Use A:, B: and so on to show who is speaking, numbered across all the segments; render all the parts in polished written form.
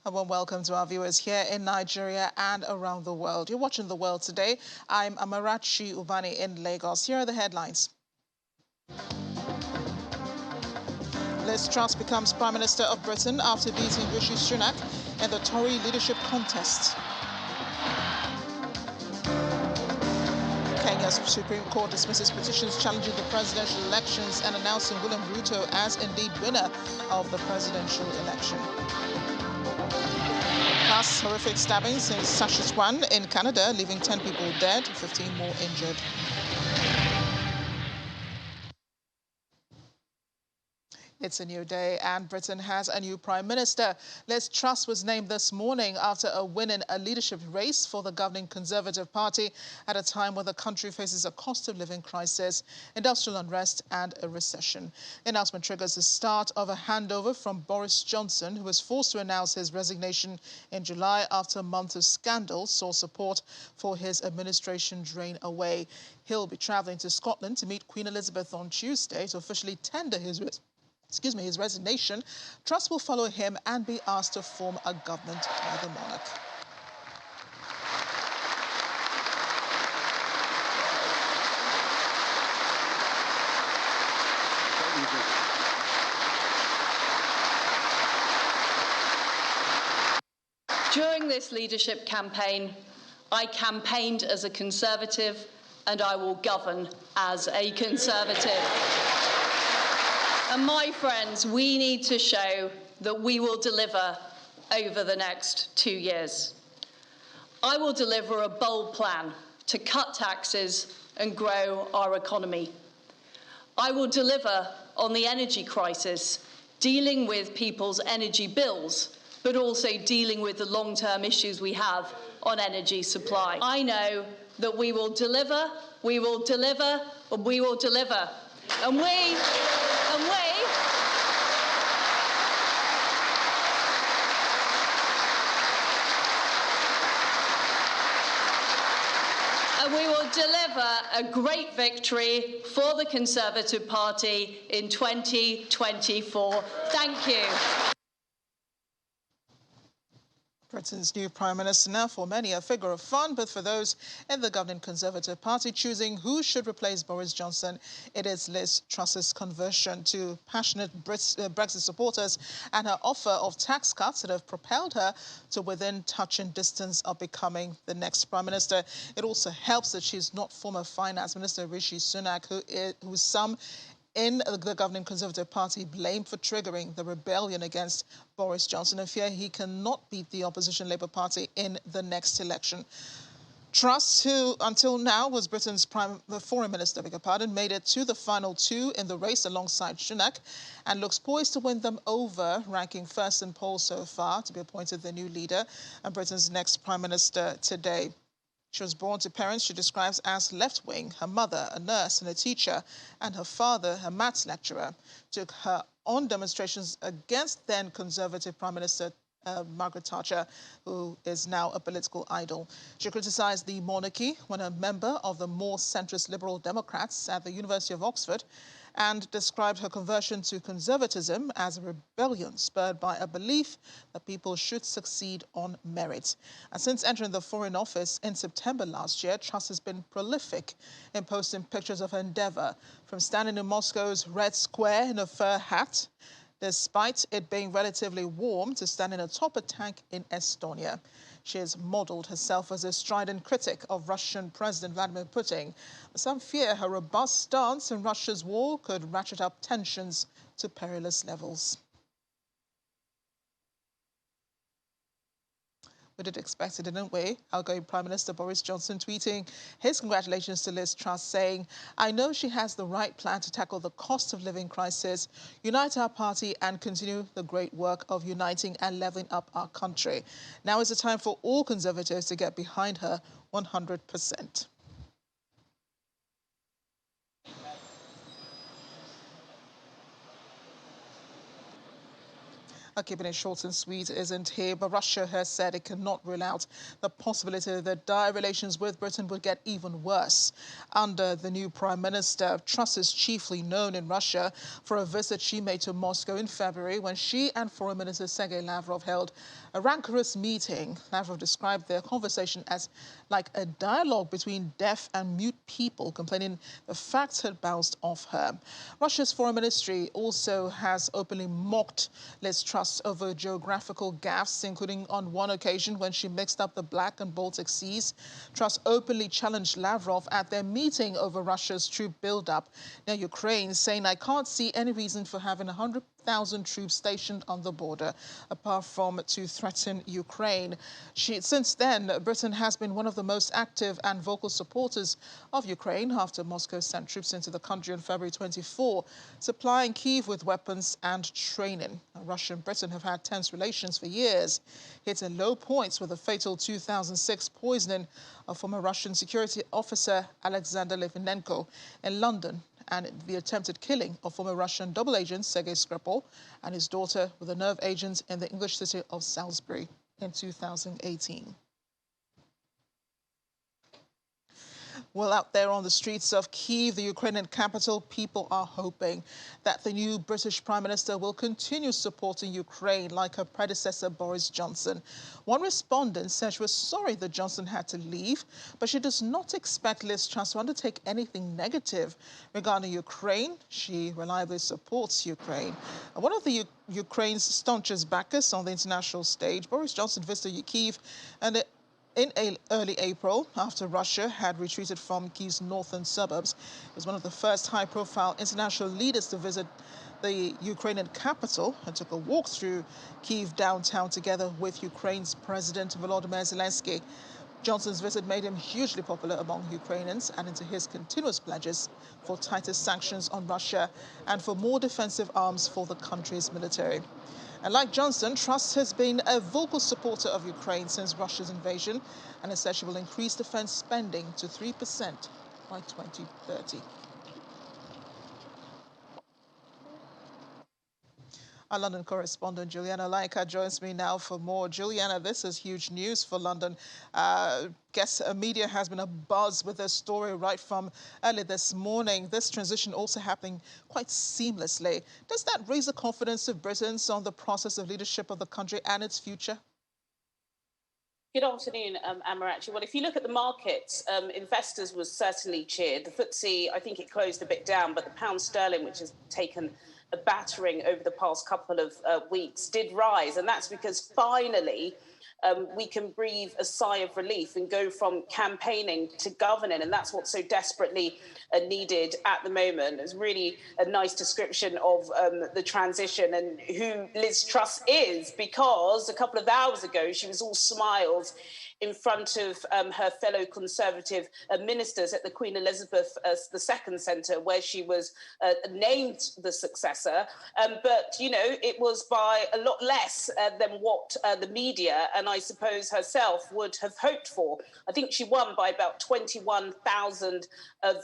A: A warm welcome to our viewers here in Nigeria and around the world. You're watching The World Today. I'm Amarachi Ubani in Lagos. Here are the headlines. Liz Truss becomes Prime Minister of Britain after beating Rishi Sunak in the Tory leadership contest. Kenya's Supreme Court dismisses petitions challenging the presidential elections and announcing William Ruto as indeed winner of the presidential election. Plus, horrific stabbings in Saskatchewan in Canada, leaving 10 people dead, 15 more injured. It's a new day and Britain has a new Prime Minister. Liz Truss was named this morning after a win in a leadership race for the governing Conservative Party at a time when the country faces a cost of living crisis, industrial unrest and a recession. The announcement triggers the start of a handover from Boris Johnson, who was forced to announce his resignation in July after a month of scandal saw support for his administration drain away. He'll be travelling to Scotland to meet Queen Elizabeth on Tuesday to officially tender his resignation. Truss will follow him and be asked to form a government by the monarch.
B: During this leadership campaign, I campaigned as a Conservative and I will govern as a Conservative. And my friends, we need to show that we will deliver over the next 2 years. I will deliver a bold plan to cut taxes and grow our economy. I will deliver on the energy crisis, dealing with people's energy bills, but also dealing with the long-term issues we have on energy supply. I know that we will deliver, we will deliver, and we will deliver. And we will deliver a great victory for the Conservative Party in 2024. Thank you.
A: Britain's new Prime Minister now, for many, a figure of fun, but for those in the governing Conservative Party choosing who should replace Boris Johnson, it is Liz Truss's conversion to passionate Brexit supporters and her offer of tax cuts that have propelled her to within touching distance of becoming the next Prime Minister. It also helps that she's not former Finance Minister Rishi Sunak, who some in the governing Conservative Party blamed for triggering the rebellion against Boris Johnson and fear he cannot beat the opposition Labour Party in the next election. Truss, who until now was Britain's foreign minister, made it to the final two in the race alongside Sunak and looks poised to win them over, ranking first in polls so far to be appointed the new leader and Britain's next Prime Minister today. She was born to parents she describes as left-wing, her mother a nurse and a teacher, and her father a maths lecturer. Took her on demonstrations against then Conservative Prime Minister Margaret Thatcher, who is now a political idol. She criticised the monarchy when a member of the more centrist Liberal Democrats at the University of Oxford and described her conversion to conservatism as a rebellion spurred by a belief that people should succeed on merit. And since entering the Foreign Office in September last year, Truss has been prolific in posting pictures of her endeavour, from standing in Moscow's Red Square in a fur hat, despite it being relatively warm, to standing atop a tank in Estonia. She has modelled herself as a strident critic of Russian President Vladimir Putin. Some fear her robust stance in Russia's war could ratchet up tensions to perilous levels. We did expect it, didn't we? Outgoing Prime Minister Boris Johnson tweeting his congratulations to Liz Truss, saying, "I know she has the right plan to tackle the cost of living crisis, unite our party and continue the great work of uniting and levelling up our country. Now is the time for all Conservatives to get behind her 100%. Keeping it short and sweet isn't here, but Russia has said it cannot rule out the possibility that dire relations with Britain would get even worse under the new Prime Minister. Truss is chiefly known in Russia for a visit she made to Moscow in February when she and Foreign Minister Sergei Lavrov held a rancorous meeting. Lavrov described their conversation as like a dialogue between deaf and mute people, complaining the facts had bounced off her. Russia's foreign ministry also has openly mocked Liz Truss over geographical gaffes, including on one occasion when she mixed up the Black and Baltic Seas. Truss openly challenged Lavrov at their meeting over Russia's troop buildup near Ukraine, saying, "I can't see any reason for having 100,000 troops stationed on the border, apart from to threaten Ukraine." Since then, Britain has been one of the most active and vocal supporters of Ukraine after Moscow sent troops into the country on February 24, supplying Kyiv with weapons and training. Russia and Britain have had tense relations for years, hitting low points with the fatal 2006 poisoning of former Russian security officer Alexander Litvinenko in London and the attempted killing of former Russian double agent Sergei Skripal and his daughter with a nerve agent in the English city of Salisbury in 2018. Well, out there on the streets of Kyiv, the Ukrainian capital, people are hoping that the new British Prime Minister will continue supporting Ukraine like her predecessor, Boris Johnson. One respondent said she was sorry that Johnson had to leave, but she does not expect Liz Truss to undertake anything negative regarding Ukraine. She reliably supports Ukraine. One of the Ukraine's staunchest backers on the international stage, Boris Johnson visited Kyiv and in early April, after Russia had retreated from Kyiv's northern suburbs. He was one of the first high-profile international leaders to visit the Ukrainian capital and took a walk through Kyiv downtown together with Ukraine's President Volodymyr Zelensky. Johnson's visit made him hugely popular among Ukrainians, adding to his continuous pledges for tighter sanctions on Russia and for more defensive arms for the country's military. And like Johnson, Truss has been a vocal supporter of Ukraine since Russia's invasion and has said she will increase defense spending to 3% by 2030. Our London correspondent Juliana Laika joins me now for more. Juliana, this is huge news for London. Guess media has been abuzz with this story right from early this morning. This transition also happening quite seamlessly. Does that raise the confidence of Britons on the process of leadership of the country and its future?
C: Good afternoon, Amarachi. Well, if you look at the markets, investors was certainly cheered. The FTSE, I think it closed a bit down, but the pound sterling, which has taken a battering over the past couple of weeks, did rise. And that's because finally we can breathe a sigh of relief and go from campaigning to governing. And that's what's so desperately needed at the moment. It's really a nice description of the transition and who Liz Truss is, because a couple of hours ago, she was all smiles in front of her fellow Conservative ministers at the Queen Elizabeth II Centre, where she was named the successor. But, you know, it was by a lot less than what the media and I suppose herself would have hoped for. I think she won by about 21,000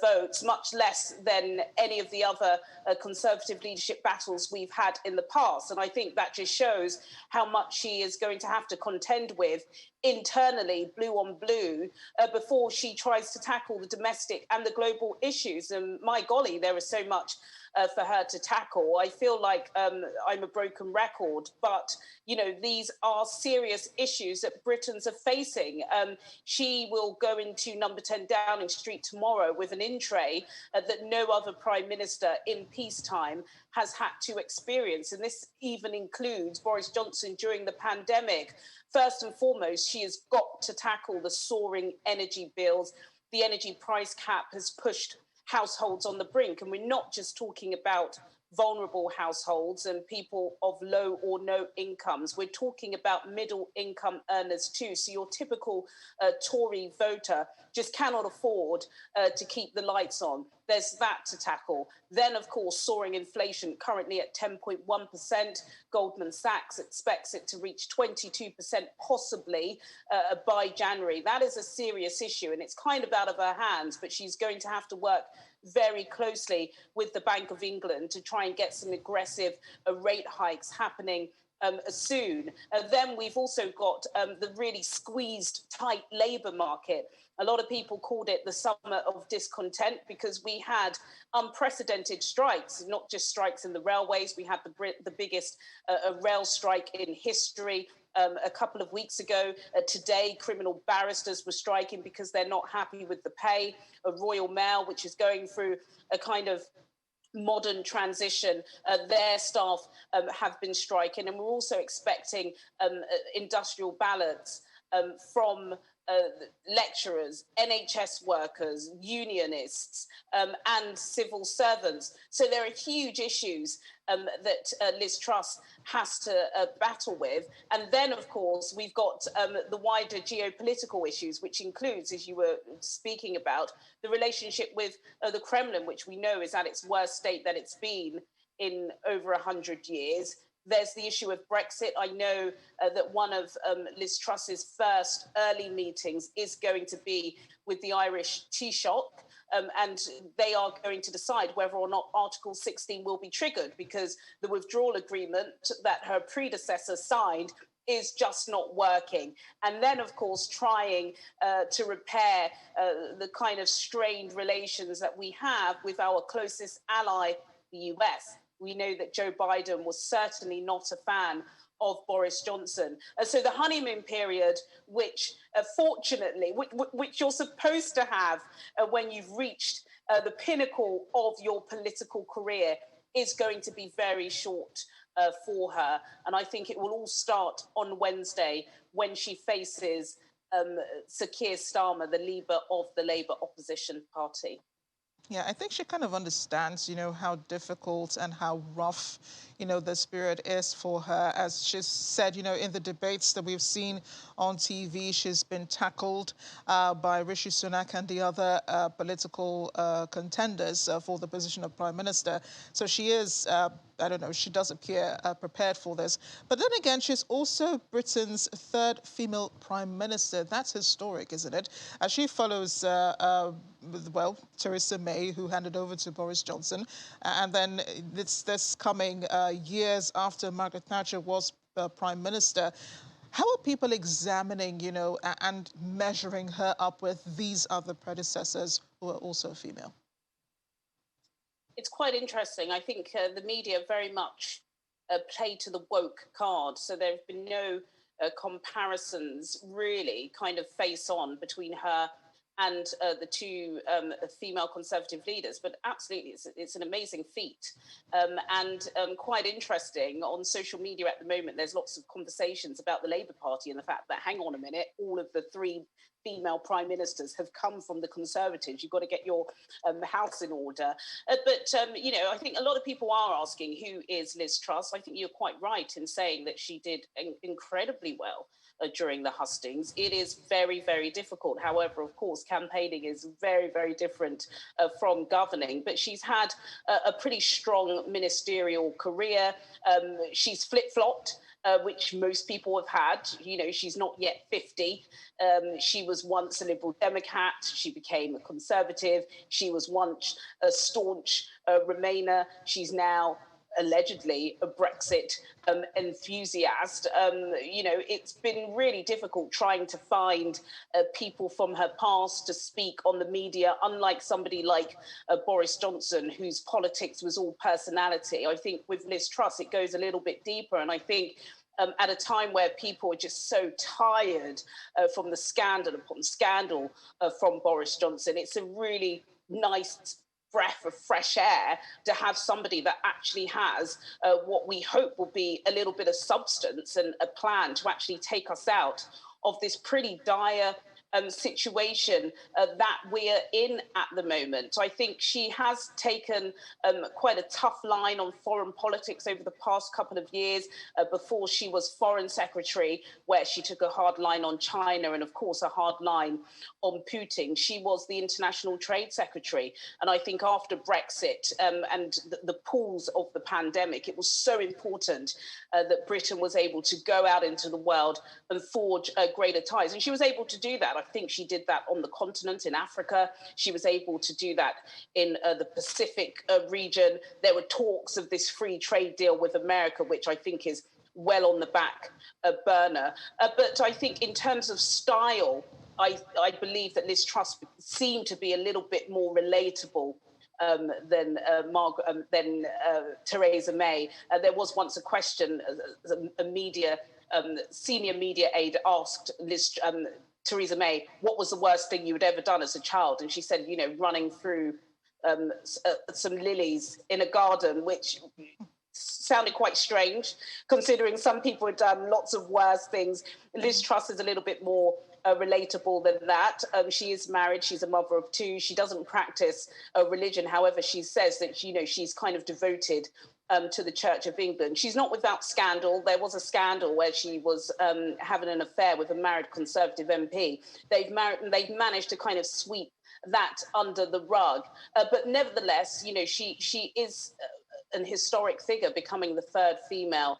C: votes, much less than any of the other Conservative leadership battles we've had in the past. And I think that just shows how much she is going to have to contend with internally, blue on blue, before she tries to tackle the domestic and the global issues. And my golly, there is so much for her to tackle. I feel like I'm a broken record, but, you know, these are serious issues that Britons are facing. She will go into number 10 Downing Street tomorrow with an in tray that no other Prime Minister in peacetime has had to experience. And this even includes Boris Johnson during the pandemic. First and foremost, she has got to tackle the soaring energy bills. The energy price cap has pushed households on the brink. And we're not just talking about vulnerable households and people of low or no incomes. We're talking about middle income earners too. So your typical Tory voter just cannot afford to keep the lights on. There's that to tackle. Then, of course, soaring inflation, currently at 10.1%. Goldman Sachs expects it to reach 22% possibly by January. That is a serious issue, and it's kind of out of her hands, but she's going to have to work very closely with the Bank of England to try and get some aggressive rate hikes happening soon. Then we've also got the really squeezed, tight labour market. A lot of people called it the summer of discontent because we had unprecedented strikes, not just strikes in the railways. We had the biggest rail strike in history. A couple of weeks ago. Today, criminal barristers were striking because they're not happy with the pay. Royal Mail, which is going through a kind of modern transition, their staff have been striking. And we're also expecting industrial ballots from lecturers, NHS workers, unionists, and civil servants. So there are huge issues that Liz Truss has to battle with. And then, of course, we've got the wider geopolitical issues, which includes, as you were speaking about, the relationship with the Kremlin, which we know is at its worst state that it's been in over 100 years. There's the issue of Brexit. I know that one of Liz Truss's first early meetings is going to be with the Irish Taoiseach, and they are going to decide whether or not Article 16 will be triggered, because the withdrawal agreement that her predecessor signed is just not working. And then, of course, trying to repair the kind of strained relations that we have with our closest ally, the US. We know that Joe Biden was certainly not a fan of Boris Johnson. So the honeymoon period, which fortunately, which you're supposed to have when you've reached the pinnacle of your political career, is going to be very short for her. And I think it will all start on Wednesday when she faces Sir Keir Starmer, the leader of the Labour opposition party.
A: Yeah, I think she kind of understands, how difficult and how rough, this period is for her. As she's said, in the debates that we've seen on TV, she's been tackled by Rishi Sunak and the other political contenders for the position of Prime Minister. So she is, she does appear prepared for this. But then again, she's also Britain's third female Prime Minister. That's historic, isn't it? As she follows Theresa May, who handed over to Boris Johnson. And then this coming years after Margaret Thatcher was Prime Minister. How are people examining, and measuring her up with these other predecessors who are also female?
C: It's quite interesting. I think the media very much play to the woke card. So there have been no comparisons really kind of face on between her and the two female Conservative leaders. But absolutely, it's an amazing feat. And quite interesting, on social media at the moment, there's lots of conversations about the Labour Party and the fact that, hang on a minute, all of the three female prime ministers have come from the Conservatives. You've got to get your house in order. But I think a lot of people are asking, who is Liz Truss? I think you're quite right in saying that she did incredibly well during the hustings. It is very, very difficult. However, of course, campaigning is very, very different from governing. But she's had a pretty strong ministerial career. She's flip-flopped, which most people have had. She's not yet 50. She was once a Liberal Democrat. She became a Conservative. She was once a staunch Remainer. She's now allegedly a Brexit enthusiast. It's been really difficult trying to find people from her past to speak on the media, unlike somebody like Boris Johnson, whose politics was all personality. I think with Liz Truss, it goes a little bit deeper. And I think at a time where people are just so tired from the scandal upon scandal from Boris Johnson, it's a really nice breath of fresh air to have somebody that actually has what we hope will be a little bit of substance and a plan to actually take us out of this pretty dire situation that we're in at the moment. I think she has taken quite a tough line on foreign politics over the past couple of years. Before she was Foreign Secretary, where she took a hard line on China and, of course, a hard line on Putin. She was the International Trade Secretary. And I think after Brexit and the pools of the pandemic, it was so important that Britain was able to go out into the world and forge greater ties. And she was able to do that. I think she did that on the continent in Africa. She was able to do that in the Pacific region. There were talks of this free trade deal with America, which I think is well on the back burner. But I think in terms of style, I believe that Liz Truss seemed to be a little bit more relatable than Theresa May. There was once a question, a media senior media aide asked Theresa May, what was the worst thing you had ever done as a child? And she said, you know, running through some lilies in a garden, which sounded quite strange, considering some people had done lots of worse things. Liz Truss is a little bit more relatable than that. She is married. She's a mother of two. She doesn't practice a religion. However, she says that, you know, she's kind of devoted to the Church of England. She's not without scandal. There was a scandal where she was having an affair with a married Conservative MP. They've managed to kind of sweep that under the rug. But nevertheless, you know, she is an historic figure, becoming the third female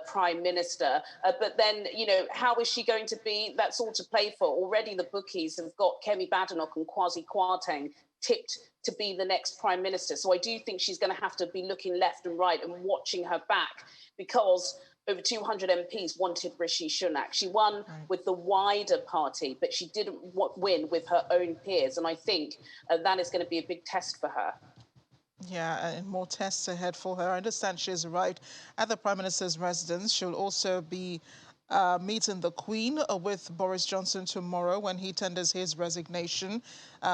C: prime minister. But then, you know, how is she going to be? That's all to play for. Already the bookies have got Kemi Badenoch and Kwasi Kwarteng tipped to be the next prime minister. So I do think she's going to have to be looking left and right and watching her back, because over 200 MPs wanted Rishi Sunak. She won with the wider party, but she didn't win with her own peers. And I think that is going to be a big test for her.
A: Yeah, and more tests ahead for her. I understand she has arrived at the Prime Minister's residence. She'll also be meeting the Queen with Boris Johnson tomorrow when he tenders his resignation,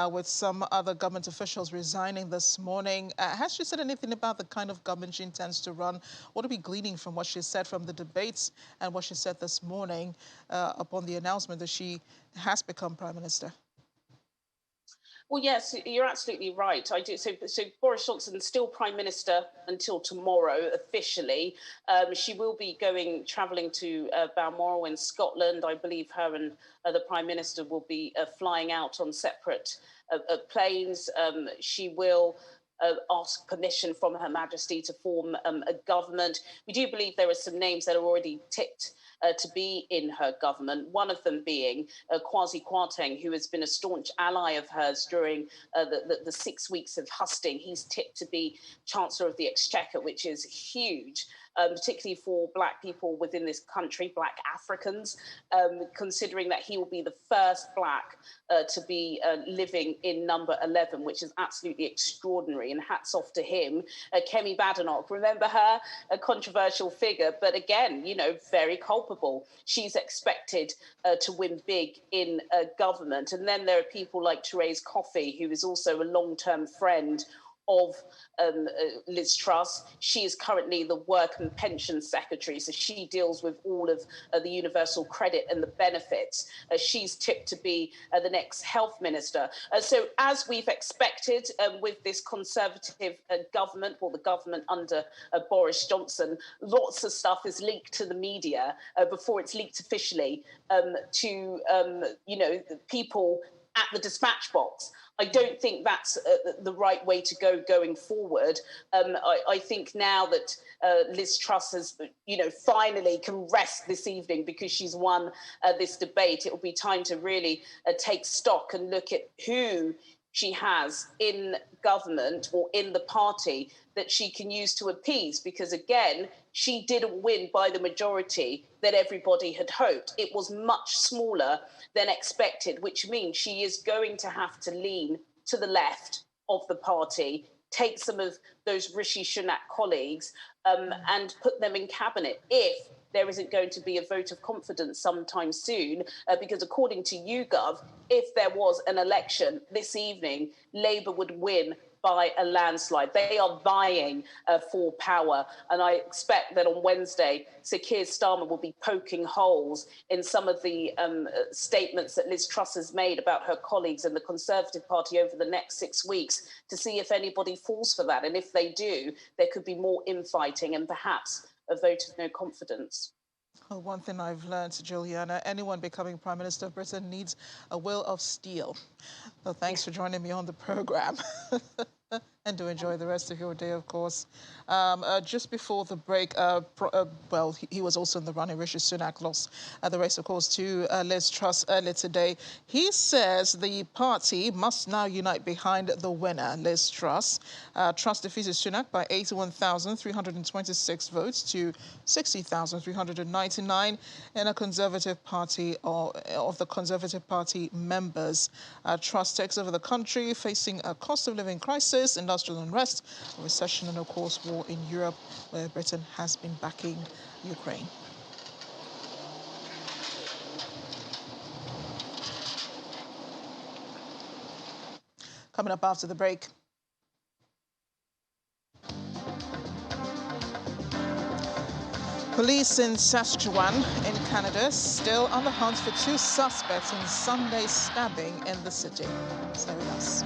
A: with some other government officials resigning this morning. Has she said anything about the kind of government she intends to run? What are we gleaning from what she said from the debates and what she said this morning upon the announcement that she has become Prime Minister?
C: Well, yes, you're absolutely right. I do. So Boris Johnson is still Prime Minister until tomorrow, officially. She will be travelling to Balmoral in Scotland. I believe her and the Prime Minister will be flying out on separate planes. She will ask permission from Her Majesty to form a government. We do believe there are some names that are already tipped to be in her government, one of them being Kwasi Kwarteng, who has been a staunch ally of hers during the 6 weeks of husting. He's tipped to be Chancellor of the Exchequer, which is huge, particularly for Black people within this country, Black Africans, considering that he will be the first Black to be living in number 11, which is absolutely extraordinary, and hats off to him. Kemi Badenoch, remember her? A controversial figure, but again, you know, very culpable. She's expected to win big in government. And then there are people like Therese Coffey, who is also a long-term friend of Liz Truss. She is currently the Work and Pension Secretary, so she deals with all of the universal credit and the benefits. She's tipped to be the next health minister. So as we've expected with this Conservative government, or the government under Boris Johnson, lots of stuff is leaked to the media before it's leaked officially to you know, people at the dispatch box. I don't think that's the right way to go going forward. I think now that Liz Truss has, you know, finally can rest this evening because she's won this debate, it will be time to really take stock and look at who she has in government or in the party that she can use to appease, because again, she didn't win by the majority that everybody had hoped. It was much smaller than expected, which means she is going to have to lean to the left of the party, take some of those Rishi Sunak colleagues and put them in cabinet if there isn't going to be a vote of confidence sometime soon, because according to YouGov, if there was an election this evening, Labour would win by a landslide. They are vying for power. And I expect that on Wednesday, Sir Keir Starmer will be poking holes in some of the statements that Liz Truss has made about her colleagues in the Conservative Party over the next 6 weeks to see if anybody falls for that. And if they do, there could be more infighting and perhaps a vote of no confidence.
A: Well, one thing I've learned, Juliana, anyone becoming Prime Minister of Britain needs a will of steel. So thanks for joining me on the programme. And do enjoy the rest of your day, of course. Just before the break, well, he was also in the running. Rishi Sunak lost the race, of course, to Liz Truss earlier today. He says the party must now unite behind the winner, Liz Truss. Truss defeated Sunak by 81,326 votes to 60,399 in a Conservative Party of the Conservative Party members. Truss takes over the country, facing a cost of living crisis, industrial unrest, a recession, and of course war in Europe, where Britain has been backing Ukraine. Coming up after the break. Police in Saskatchewan in Canada still on the hunt for two suspects in Sunday's stabbing in the city. Stay with us.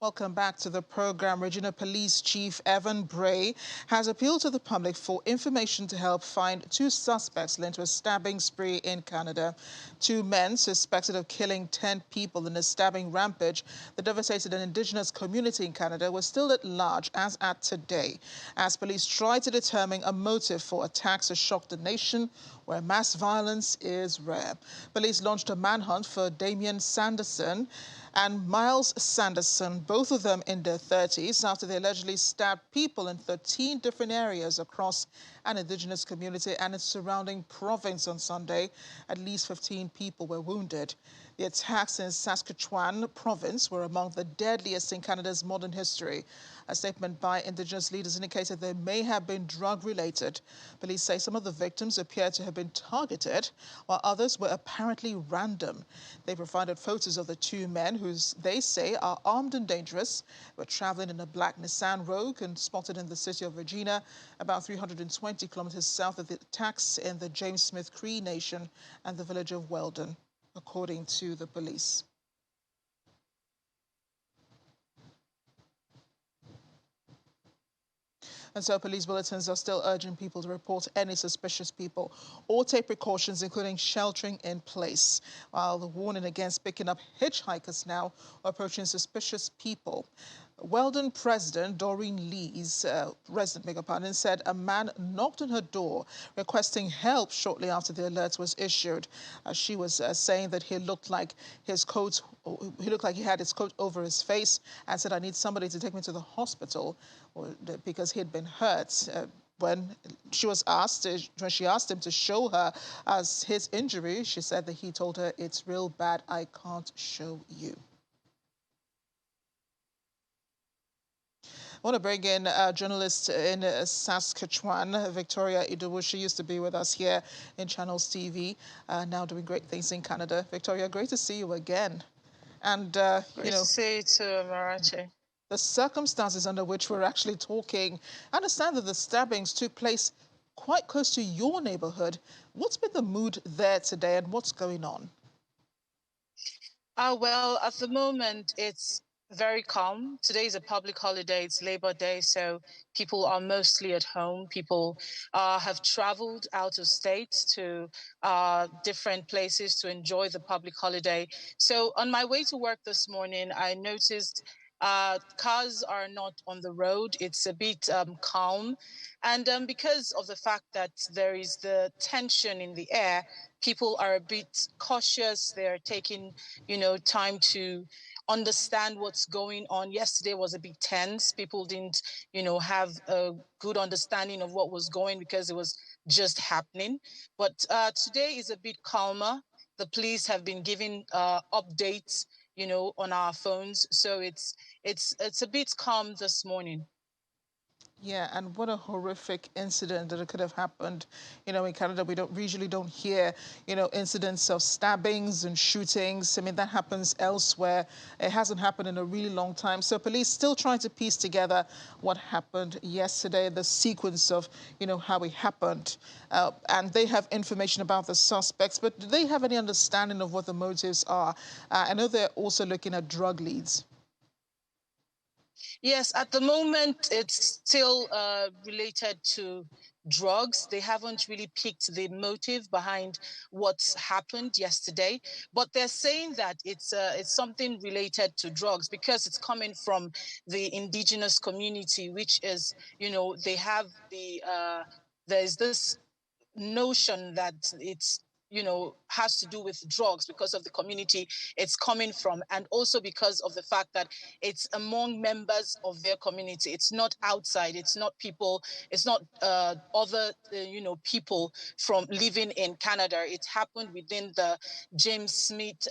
A: Welcome back to the program. Regional Police Chief Evan Bray has appealed to the public for information to help find two suspects linked to a stabbing spree in Canada. Two men suspected of killing 10 people in a stabbing rampage that devastated an Indigenous community in Canada were still at large as at today, as police try to determine a motive for attacks that shocked the nation, where mass violence is rare. Police launched a manhunt for Damien Sanderson and Miles Sanderson, both of them in their 30s, after they allegedly stabbed people in 13 different areas across an Indigenous community and its surrounding province on Sunday. At least 15 people were wounded. The attacks in Saskatchewan province were among the deadliest in Canada's modern history. A statement by Indigenous leaders indicated they may have been drug-related. Police say some of the victims appear to have been targeted, while others were apparently random. They provided photos of the two men, who they say are armed and dangerous, were traveling in a black Nissan Rogue and spotted in the city of Regina, about 320 kilometers south of the attacks in the James Smith Cree Nation and the village of Weldon, according to the police. And so police bulletins are still urging people to report any suspicious people or take precautions, including sheltering in place, while the warning against picking up hitchhikers now are approaching suspicious people. Weldon President Doreen Lee's said a man knocked on her door requesting help shortly after the alert was issued. She was saying that he looked like he had his coat over his face, and said, "I need somebody to take me to the hospital," because he had been hurt. When she asked him to show her as his injury, she said that he told her, "It's real bad, I can't show you." I want to bring in a journalist in Saskatchewan, Victoria Idowu. She used to be with us here in Channels TV, now doing great things in Canada. Victoria, great to see you again. And,
D: great to see you too, Marachi.
A: The circumstances under which we're actually talking, I understand that the stabbings took place quite close to your neighborhood. What's been the mood there today, and what's going on?
D: Well, at the moment, it's very calm. Today is a public holiday. It's Labor Day, so people are mostly at home. People have traveled out of state to different places to enjoy the public holiday. So on my way to work this morning, I noticed cars are not on the road. It's a bit calm. And because of the fact that there is the tension in the air, people are a bit cautious. They're taking, time to understand what's going on. Yesterday was a bit tense. People didn't, have a good understanding of what was going, because it was just happening. But today is a bit calmer. The police have been giving updates, on our phones. So it's a bit calm this morning.
A: Yeah, and what a horrific incident that it could have happened. In Canada, we usually don't hear, incidents of stabbings and shootings. I mean, that happens elsewhere. It hasn't happened in a really long time. So police still trying to piece together what happened yesterday, the sequence of, how it happened. And they have information about the suspects, but do they have any understanding of what the motives are? I know they're also looking at drug leads.
D: Yes, at the moment, it's still related to drugs. They haven't really picked the motive behind what's happened yesterday, but they're saying that it's something related to drugs because it's coming from the indigenous community, which is, they have there's this notion that it's has to do with drugs because of the community it's coming from, and also because of the fact that it's among members of their community. It's not outside. It's not people. It's not other people from living in Canada. It happened within the James Smith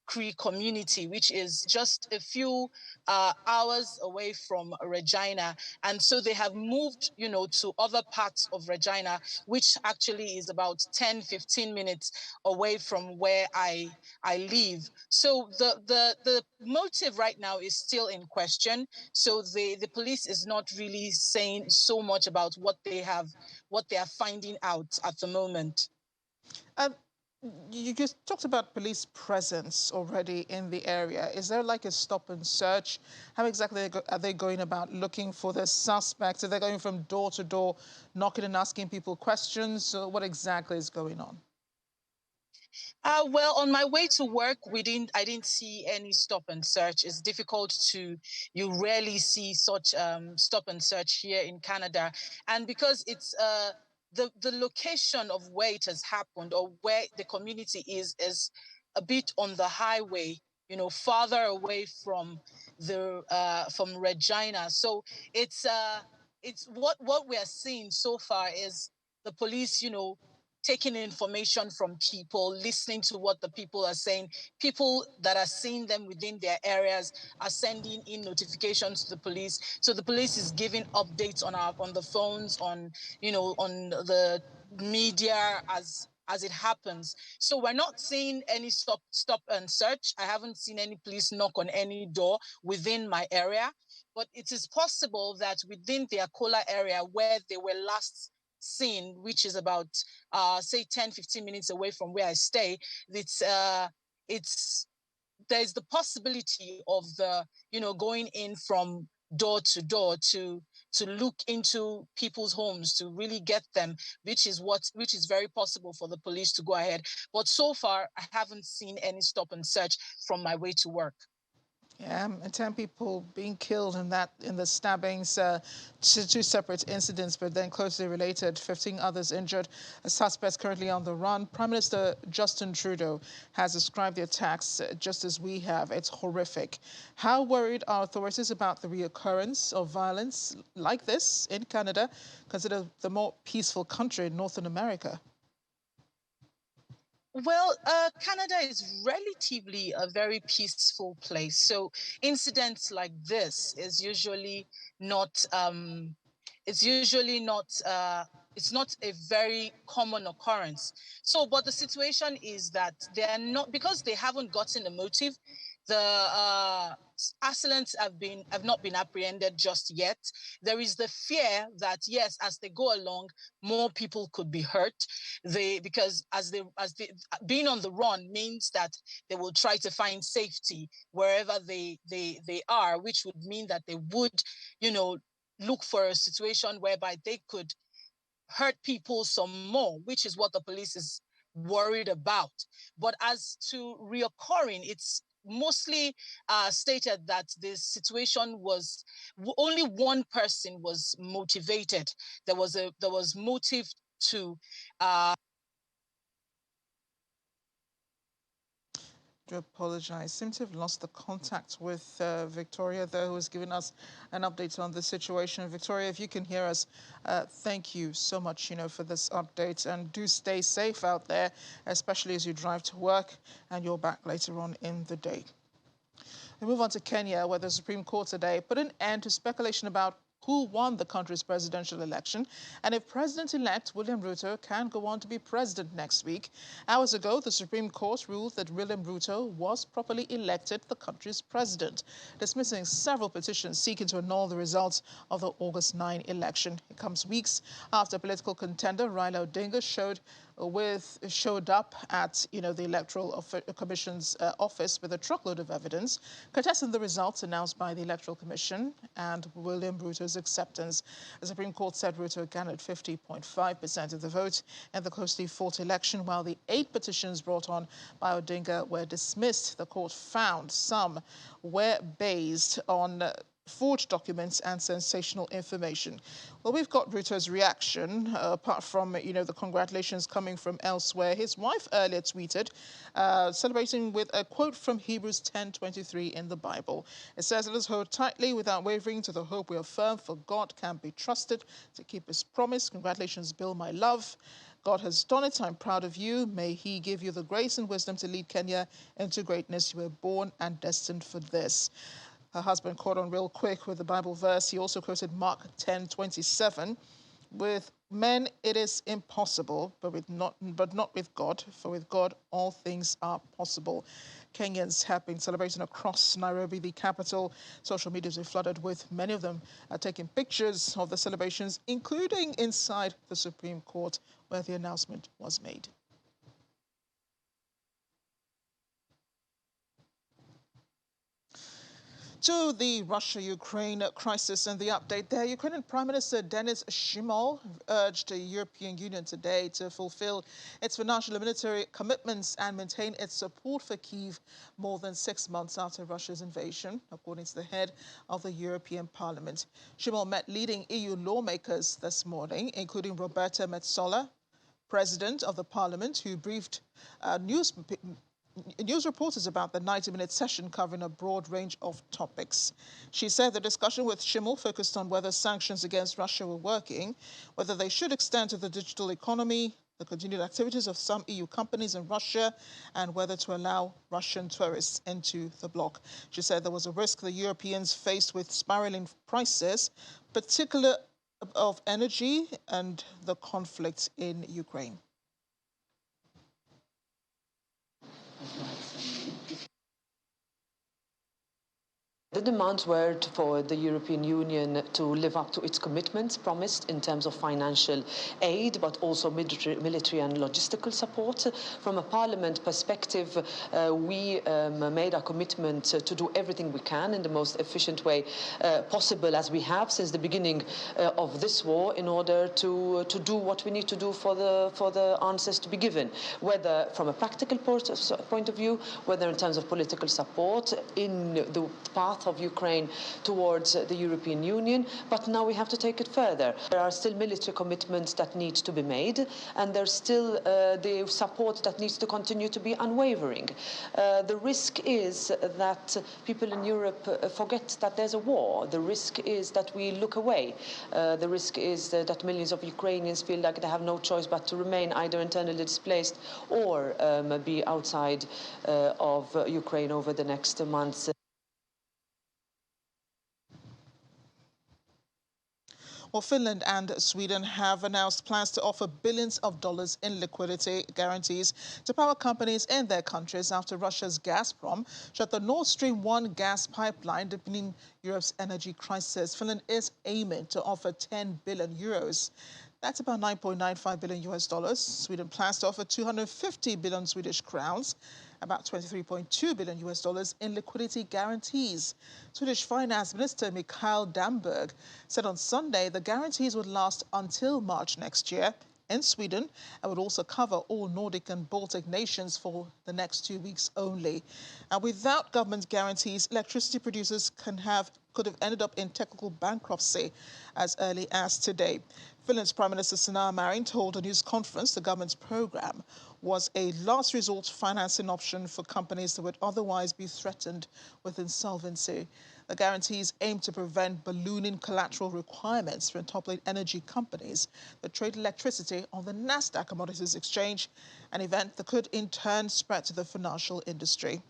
D: Cree community, which is just a few hours away from Regina. And so they have moved, to other parts of Regina, which actually is about 10-15 minutes away from where I live. So the motive right now is still in question. So the police is not really saying so much about what they are finding out at the moment.
A: Um, you just talked about police presence already in the area. Is there like a stop and search? How exactly are they going about looking for the suspects? Are they going from door to door, knocking and asking people questions? So what exactly is going on?
D: Well, on my way to work, I didn't see any stop and search. It's difficult you rarely see such stop and search here in Canada. And because it's the location of where it has happened or where the community is a bit on the highway, farther away from from Regina. So it's what we are seeing so far is the police, taking information from people, listening to what the people are saying. People that are seeing them within their areas are sending in notifications to the police. So the police is giving updates on the phones, on on the media as it happens. So we're not seeing any stop and search. I haven't seen any police knock on any door within my area, but it is possible that within the Akola area where they were last seen, which is about say 10-15 minutes away from where I stay, it's there's the possibility of the going in from door to door to look into people's homes to really get them, which is very possible for the police to go ahead. But so far I haven't seen any stop and search from my way to work.
A: Yeah, and 10 people being killed in the stabbings, two separate incidents, but then closely related. 15 others injured. A suspect currently on the run. Prime Minister Justin Trudeau has described the attacks just as we have. It's horrific. How worried are authorities about the reoccurrence of violence like this in Canada, considered the more peaceful country in Northern America?
D: Well, Canada is relatively a very peaceful place. So incidents like this is usually not it's usually not it's not a very common occurrence. So, but the situation is that they are not, because they haven't gotten a motive. The assailants have not been apprehended just yet. There is the fear that yes, as they go along, more people could be hurt. Because as they being on the run means that they will try to find safety wherever they are, which would mean that they would, look for a situation whereby they could hurt people some more, which is what the police is worried about. But as to reoccurring, it's mostly stated that the situation was only one person was motivated. There was motive to
A: Do apologize. Seem to have lost the contact with Victoria, though, who has given us an update on the situation. Victoria, if you can hear us, thank you so much, for this update, and do stay safe out there, especially as you drive to work and you're back later on in the day. We move on to Kenya, where the Supreme Court today put an end to speculation about who won the country's presidential election and if President-elect William Ruto can go on to be president next week. Hours ago, the Supreme Court ruled that William Ruto was properly elected the country's president, dismissing several petitions seeking to annul the results of the August 9 election. It comes weeks after political contender Raila Odinga showed showed up at the Electoral Commission's office with a truckload of evidence, contesting the results announced by the Electoral Commission and William Ruto's acceptance. The Supreme Court said Ruto garnered 50.5% of the vote in the closely fought election, while the 8 petitions brought on by Odinga were dismissed. The court found some were based on forged documents and sensational information. Well, we've got Ruto's reaction, apart from, the congratulations coming from elsewhere. His wife earlier tweeted, celebrating with a quote from Hebrews 10:23 in the Bible. It says, "Let us hold tightly without wavering to the hope we affirm, for God can be trusted to keep his promise." Congratulations, Bill, my love. God has done it. I'm proud of you. May he give you the grace and wisdom to lead Kenya into greatness. You were born and destined for this. Her husband caught on real quick with the Bible verse. He also quoted Mark 10:27. With men it is impossible, but not with God, for with God all things are possible. Kenyans have been celebrating across Nairobi, the capital. Social media is flooded with many of them taking pictures of the celebrations, including inside the Supreme Court, where the announcement was made. To the Russia-Ukraine crisis and the update there, Ukrainian Prime Minister Denis Shmyhal urged the European Union today to fulfill its financial and military commitments and maintain its support for Kyiv more than 6 months after Russia's invasion, according to the head of the European Parliament. Shmyhal met leading EU lawmakers this morning, including Roberta Metsola, President of the Parliament, who briefed news reporters about the 90-minute session covering a broad range of topics. She said the discussion with Shmyhal focused on whether sanctions against Russia were working, whether they should extend to the digital economy, the continued activities of some EU companies in Russia, and whether to allow Russian tourists into the bloc. She said there was a risk the Europeans faced with spiraling prices, particularly of energy and the conflict in Ukraine.
E: The demands were for the European Union to live up to its commitments promised in terms of financial aid, but also military and logistical support. From a Parliament perspective, we made a commitment to do everything we can in the most efficient way possible, as we have since the beginning of this war, in order to do what we need to do for the answers to be given, whether from a practical point of view, whether in terms of political support in the path of Ukraine towards the European Union. But now we have to take it further. There are still military commitments that need to be made, and there's still the support that needs to continue to be unwavering. The risk is that people in Europe forget that there's a war. The risk is that we look away. The risk is that millions of Ukrainians feel like they have no choice but to remain either internally displaced or be outside of Ukraine over the next months.
A: Well, Finland and Sweden have announced plans to offer billions of dollars in liquidity guarantees to power companies in their countries after Russia's Gazprom shut the Nord Stream 1 gas pipeline, deepening Europe's energy crisis. Finland is aiming to offer 10 billion euros. That's about 9.95 billion US dollars. Sweden plans to offer 250 billion Swedish crowns, about 23.2 billion US dollars in liquidity guarantees. Swedish Finance Minister Mikael Damberg said on Sunday the guarantees would last until March next year in Sweden and would also cover all Nordic and Baltic nations for the next 2 weeks only. And without government guarantees, electricity producers could have ended up in technical bankruptcy as early as today. Finland's Prime Minister Sanna Marin told a news conference the government's programme was a last resort financing option for companies that would otherwise be threatened with insolvency. The guarantees aim to prevent ballooning collateral requirements for top-level energy companies that trade electricity on the Nasdaq Commodities Exchange, an event that could in turn spread to the financial industry.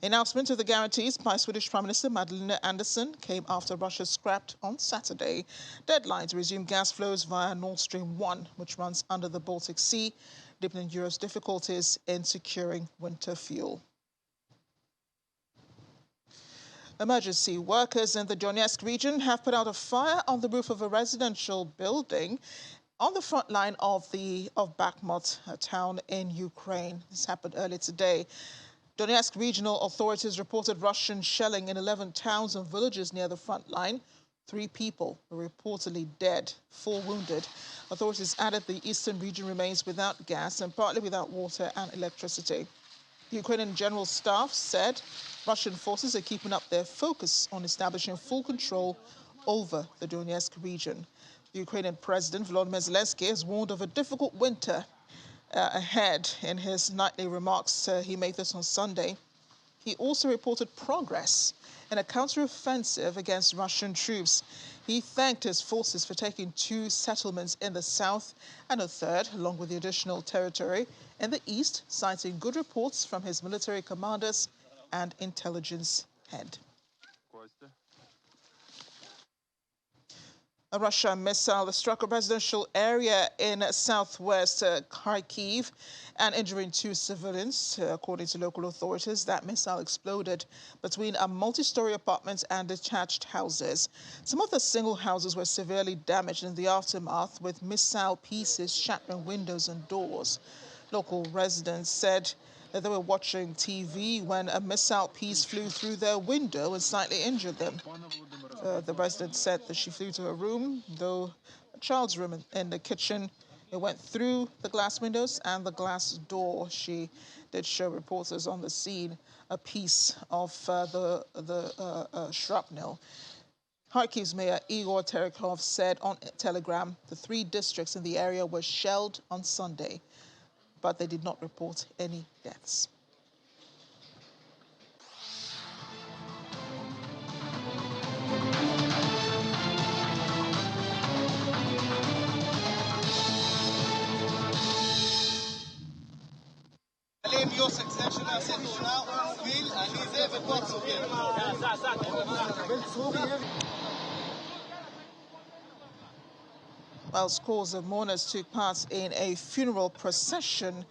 A: The announcement of the guarantees by Swedish Prime Minister Magdalena Andersson came after Russia scrapped on Saturday deadline to resume gas flows via Nord Stream 1, which runs under the Baltic Sea, deepening Europe's difficulties in securing winter fuel. Emergency workers in the Donetsk region have put out a fire on the roof of a residential building On the front line of Bakhmut, a town in Ukraine, this happened earlier today. Donetsk regional authorities reported Russian shelling in 11 towns and villages near the front line. 3 people were reportedly dead, 4 wounded. Authorities added the eastern region remains without gas and partly without water and electricity. The Ukrainian General Staff said Russian forces are keeping up their focus on establishing full control over the Donetsk region. The Ukrainian President Volodymyr Zelensky has warned of a difficult winter ahead. In his nightly remarks, he made this on Sunday. He also reported progress in a counter-offensive against Russian troops. He thanked his forces for taking 2 settlements in the south and a third, along with the additional territory in the east, citing good reports from his military commanders and intelligence head. A Russian missile struck a residential area in southwest Kharkiv and injuring 2 civilians. According to local authorities, that missile exploded between a multi-story apartment and detached houses. Some of the single houses were severely damaged in the aftermath, with missile pieces shattering windows and doors. Local residents said that they were watching TV when a missile piece flew through their window and slightly injured them. The resident said that she flew to her room, though a child's room in the kitchen. It went through the glass windows and the glass door. She did show reporters on the scene a piece of the shrapnel. Kharkiv's mayor Igor Terekhov said on Telegram the 3 districts in the area were shelled on Sunday, but they did not report any deaths. Well, scores of mourners took part in a funeral procession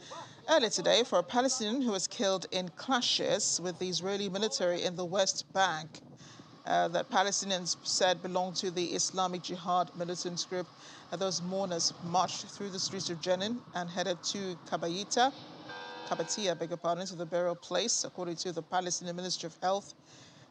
A: earlier today for a Palestinian who was killed in clashes with the Israeli military in the West Bank that Palestinians said belonged to the Islamic Jihad militant group. Those mourners marched through the streets of Jenin and headed to Kabatia, to the burial place, according to the Palestinian Ministry of Health.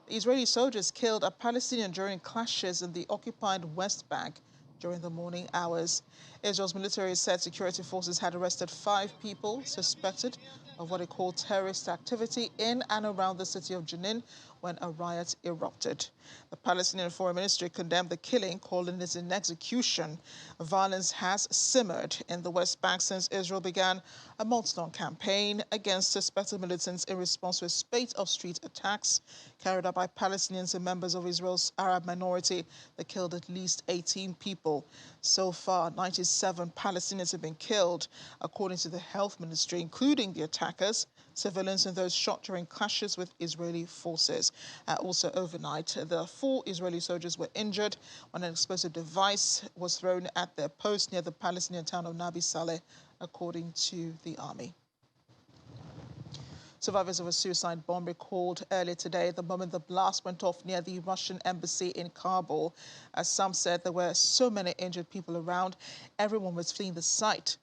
A: Israeli soldiers killed a Palestinian during clashes in the occupied West Bank during the morning hours. Israel's military said security forces had arrested 5 people suspected of what it called terrorist activity in and around the city of Jenin when a riot erupted. The Palestinian Foreign Ministry condemned the killing, calling it an execution. Violence has simmered in the West Bank since Israel began a months-long campaign against suspected militants in response to a spate of street attacks carried out by Palestinians and members of Israel's Arab minority that killed at least 18 people. So far, 97 Palestinians have been killed, according to the Health Ministry, including the attackers, civilians and those shot during clashes with Israeli forces. Also overnight, the 4 Israeli soldiers were injured when an explosive device was thrown at their post near the Palestinian town of Nabi Saleh, according to the army. Survivors of a suicide bomb recalled earlier today the moment the blast went off near the Russian embassy in Kabul. As some said, there were so many injured people around, everyone was fleeing the site.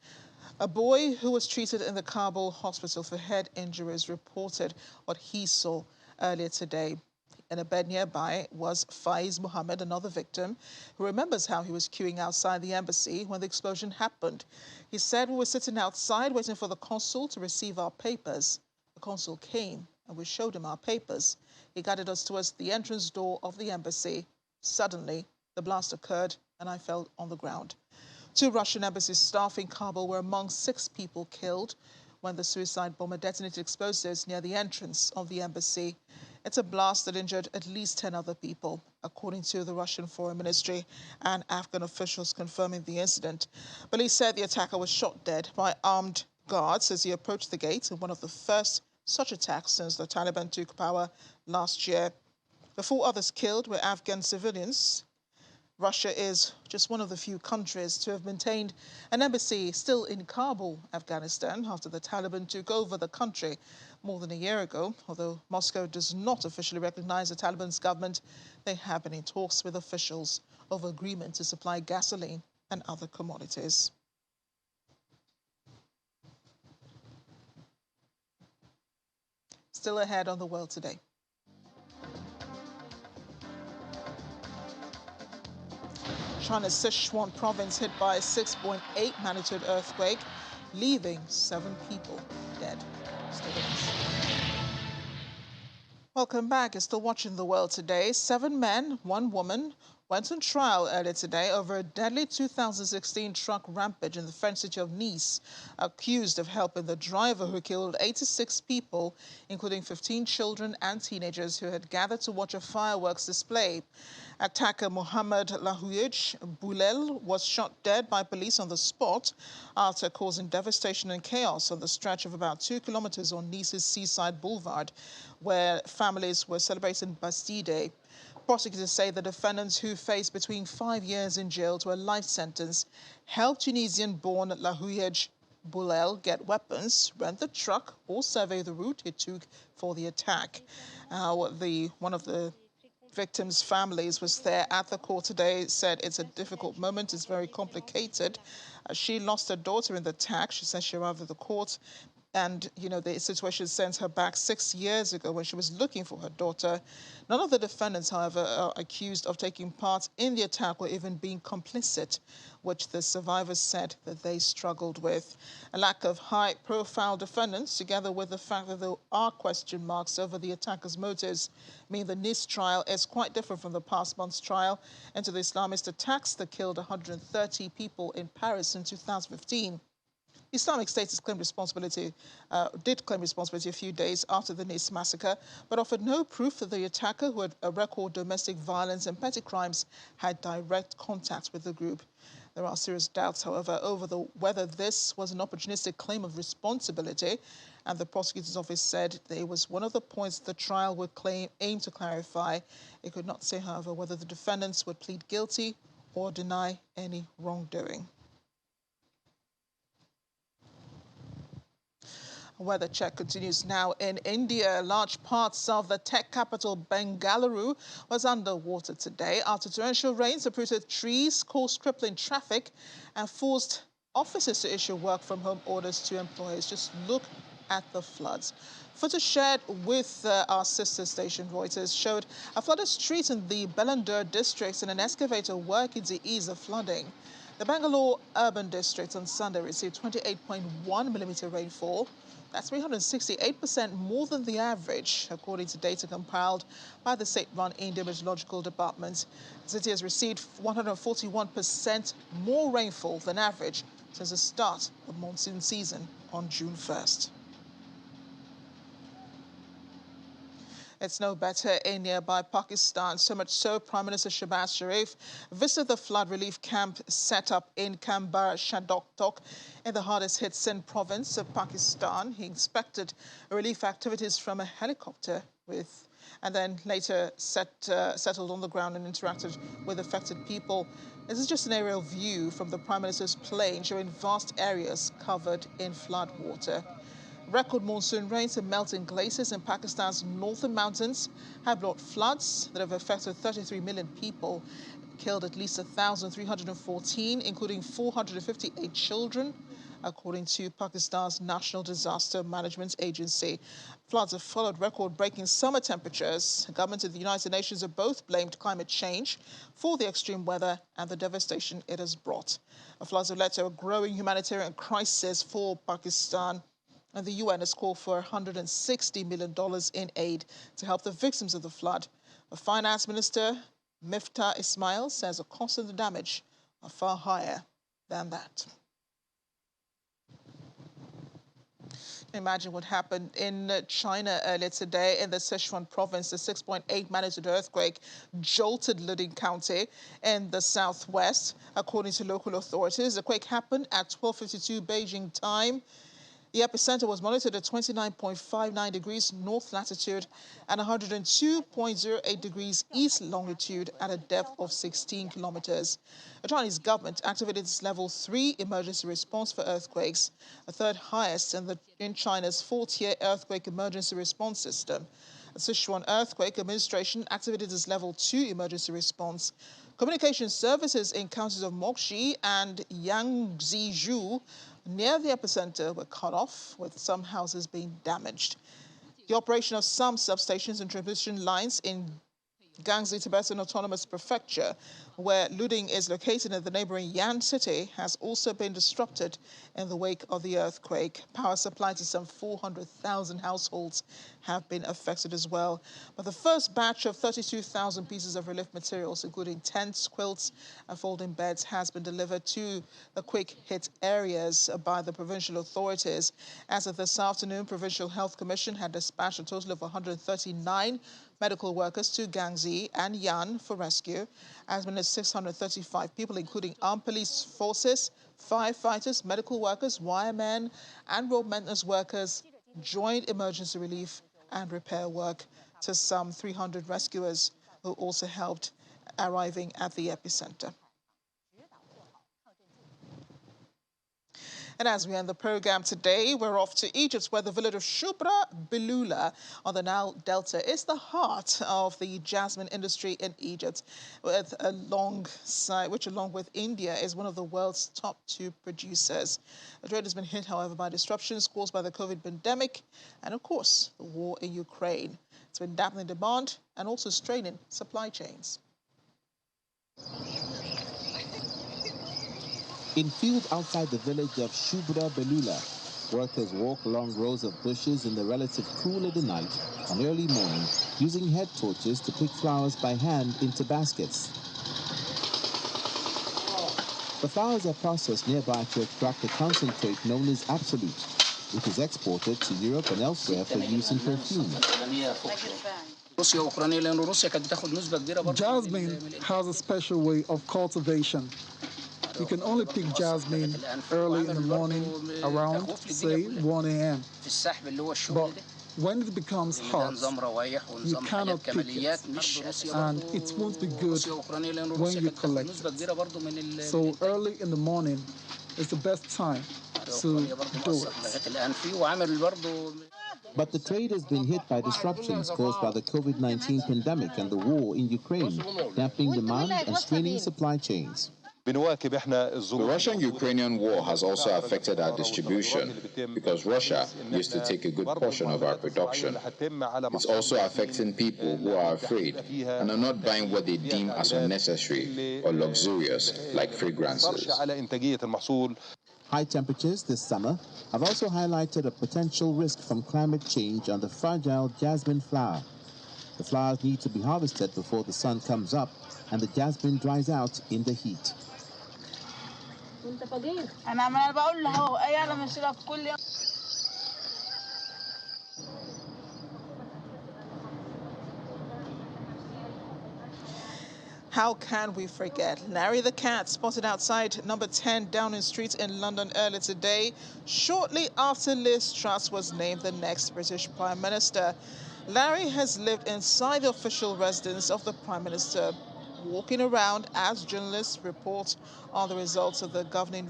A: A boy who was treated in the Kabul hospital for head injuries reported what he saw earlier today. In a bed nearby was Faiz Mohammed, another victim, who remembers how he was queuing outside the embassy when the explosion happened. He said, "We were sitting outside waiting for the consul to receive our papers. The consul came and we showed him our papers. He guided us towards the entrance door of the embassy. Suddenly, the blast occurred and I fell on the ground." 2 Russian embassy staff in Kabul were among 6 people killed when the suicide bomber detonated explosives near the entrance of the embassy. It's a blast that injured at least 10 other people, according to the Russian Foreign Ministry and Afghan officials confirming the incident. Police said the attacker was shot dead by armed guards as he approached the gate in one of the first such attacks since the Taliban took power last year. The 4 others killed were Afghan civilians. Russia is just one of the few countries to have maintained an embassy still in Kabul, Afghanistan, after the Taliban took over the country more than a year ago. Although Moscow does not officially recognize the Taliban's government, they have been in talks with officials over agreement to supply gasoline and other commodities. Still ahead on The World Today. China's Sichuan province hit by a 6.8 magnitude earthquake, leaving 7 people dead. Stay with us. Welcome back. You're still watching The World Today. 7 men, 1 woman went on trial earlier today over a deadly 2016 truck rampage in the French city of Nice, accused of helping the driver who killed 86 people, including 15 children and teenagers who had gathered to watch a fireworks display. Attacker Mohamed Lahouyej Boulel was shot dead by police on the spot after causing devastation and chaos on the stretch of about 2 kilometers on Nice's seaside boulevard, where families were celebrating Bastille Day. Prosecutors say the defendants, who faced between 5 years in jail to a life sentence, helped Tunisian-born Lahouyej Boulel get weapons, rent the truck, or survey the route it took for the attack. One of the victims' families was there at the court today, said it's a difficult moment, it's very complicated. She lost her daughter in the attack. She says she arrived at the court and, the situation sent her back 6 years ago when she was looking for her daughter. None of the defendants, however, are accused of taking part in the attack or even being complicit, which the survivors said that they struggled with. A lack of high-profile defendants, together with the fact that there are question marks over the attacker's motives, mean the Nice trial is quite different from the past month's trial into the Islamist attacks that killed 130 people in Paris in 2015. Islamic State did claim responsibility a few days after the Nice massacre, but offered no proof that the attacker, who had a record domestic violence and petty crimes, had direct contact with the group. There are serious doubts, however, over whether this was an opportunistic claim of responsibility, and the prosecutor's office said that it was one of the points the trial would aim to clarify. It could not say, however, whether the defendants would plead guilty or deny any wrongdoing. Weather check continues now in India. Large parts of the tech capital Bengaluru was underwater today after torrential rains uprooted trees, caused crippling traffic and forced offices to issue work-from-home orders to employees. Just look at the floods. Footage shared with our sister station Reuters showed a flooded street in the Bellandur district and an excavator working to ease the flooding. The Bangalore urban district on Sunday received 28.1 millimeter rainfall. That's 368% more than the average, according to data compiled by the state-run India Meteorological Department. The city has received 141% more rainfall than average since the start of monsoon season on June 1st. It's no better in nearby Pakistan, so much so Prime Minister Shehbaz Sharif visited the flood relief camp set up in Khambar Shadok in the hardest-hit Sindh province of Pakistan. He inspected relief activities from a helicopter and then later settled on the ground and interacted with affected people. This is just an aerial view from the Prime Minister's plane showing vast areas covered in flood water. Record monsoon rains and melting glaciers in Pakistan's northern mountains have brought floods that have affected 33 million people, killed at least 1,314, including 458 children, according to Pakistan's National Disaster Management Agency. Floods have followed record-breaking summer temperatures. The government and the United Nations have both blamed climate change for the extreme weather and the devastation it has brought. The floods have led to a growing humanitarian crisis for Pakistan, and the UN has called for $160 million in aid to help the victims of the flood. The Finance Minister, Miftah Ismail, says the cost of the damage are far higher than that. Imagine what happened in China earlier today in the Sichuan province. The 6.8 magnitude earthquake jolted Luding County in the southwest. According to local authorities, the quake happened at 12:52 Beijing time. The epicenter was monitored at 29.59 degrees north latitude and 102.08 degrees east longitude at a depth of 16 kilometers. The Chinese government activated its level 3 emergency response for earthquakes, the third highest in China's 4-tier earthquake emergency response system. The Sichuan Earthquake Administration activated its level 2 emergency response. Communication services in counties of Mokshi and Yangziju near the epicenter were cut off, with some houses being damaged. The operation of some substations and transmission lines in Gangzi Tibetan Autonomous Prefecture, where Luding is located in the neighboring Yan city, has also been disrupted in the wake of the earthquake. Power supply to some 400,000 households have been affected as well. But the first batch of 32,000 pieces of relief materials, including tents, quilts, and folding beds, has been delivered to the quick-hit areas by the provincial authorities. As of this afternoon, Provincial Health Commission had dispatched a total of 139 medical workers to Gangzi and Yan for rescue. As many as 635 people, including armed police forces, firefighters, medical workers, wiremen, and road maintenance workers, joined emergency relief and repair work to some 300 rescuers who also helped arriving at the epicenter. And as we end the program today, we're off to Egypt, where the village of Shubra Bilula on the Nile Delta is the heart of the jasmine industry in Egypt, which along with India is one of the world's top 2 producers. The trade has been hit, however, by disruptions caused by the COVID pandemic and, of course, the war in Ukraine. It's been dampening demand and also straining supply chains.
F: In field outside the village of Shubra Belula, workers walk along rows of bushes in the relative cool of the night and early morning, using head torches to pick flowers by hand into baskets. The flowers are processed nearby to extract a concentrate known as absolute, which is exported to Europe and elsewhere for use in perfume.
G: Jasmine has a special way of cultivation. You can only pick jasmine early in the morning, around, say, 1 a.m. But when it becomes hot, you cannot pick it, and it won't be good when you collect it. So early in the morning is the best time to do it.
F: But the trade has been hit by disruptions caused by the COVID-19 pandemic and the war in Ukraine, dampening demand and straining supply chains.
H: The Russian-Ukrainian war has also affected our distribution because Russia used to take a good portion of our production. It's also affecting people who are afraid and are not buying what they deem as unnecessary or luxurious, like fragrances.
F: High temperatures this summer have also highlighted a potential risk from climate change on the fragile jasmine flower. The flowers need to be harvested before the sun comes up and the jasmine dries out in the heat.
A: How can we forget? Larry the cat spotted outside number 10 Downing Street in London earlier today, shortly after Liz Truss was named the next British Prime Minister. Larry has lived inside the official residence of the Prime Minister, walking around as journalists report on the results of the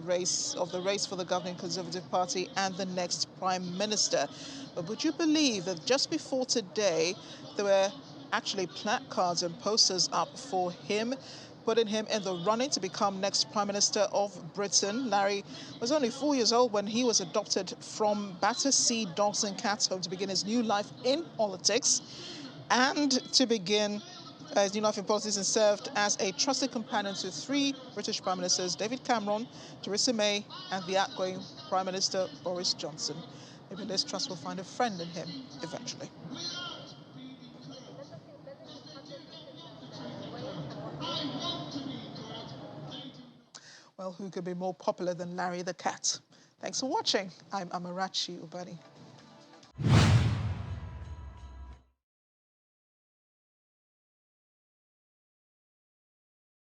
A: race for the governing Conservative Party and the next Prime Minister. But would you believe that just before today, there were actually placards and posters up for him, putting him in the running to become next Prime Minister of Britain. Larry was only 4 years old when he was adopted from Battersea Dogs and Cats Home to begin his new life in politics and to begin his new life in politics, and served as a trusted companion to 3 British Prime Ministers, David Cameron, Theresa May, and the outgoing Prime Minister Boris Johnson. Maybe Liz Truss will find a friend in him eventually. Well, who could be more popular than Larry the cat? Thanks for watching. I'm Amarachi Ubani.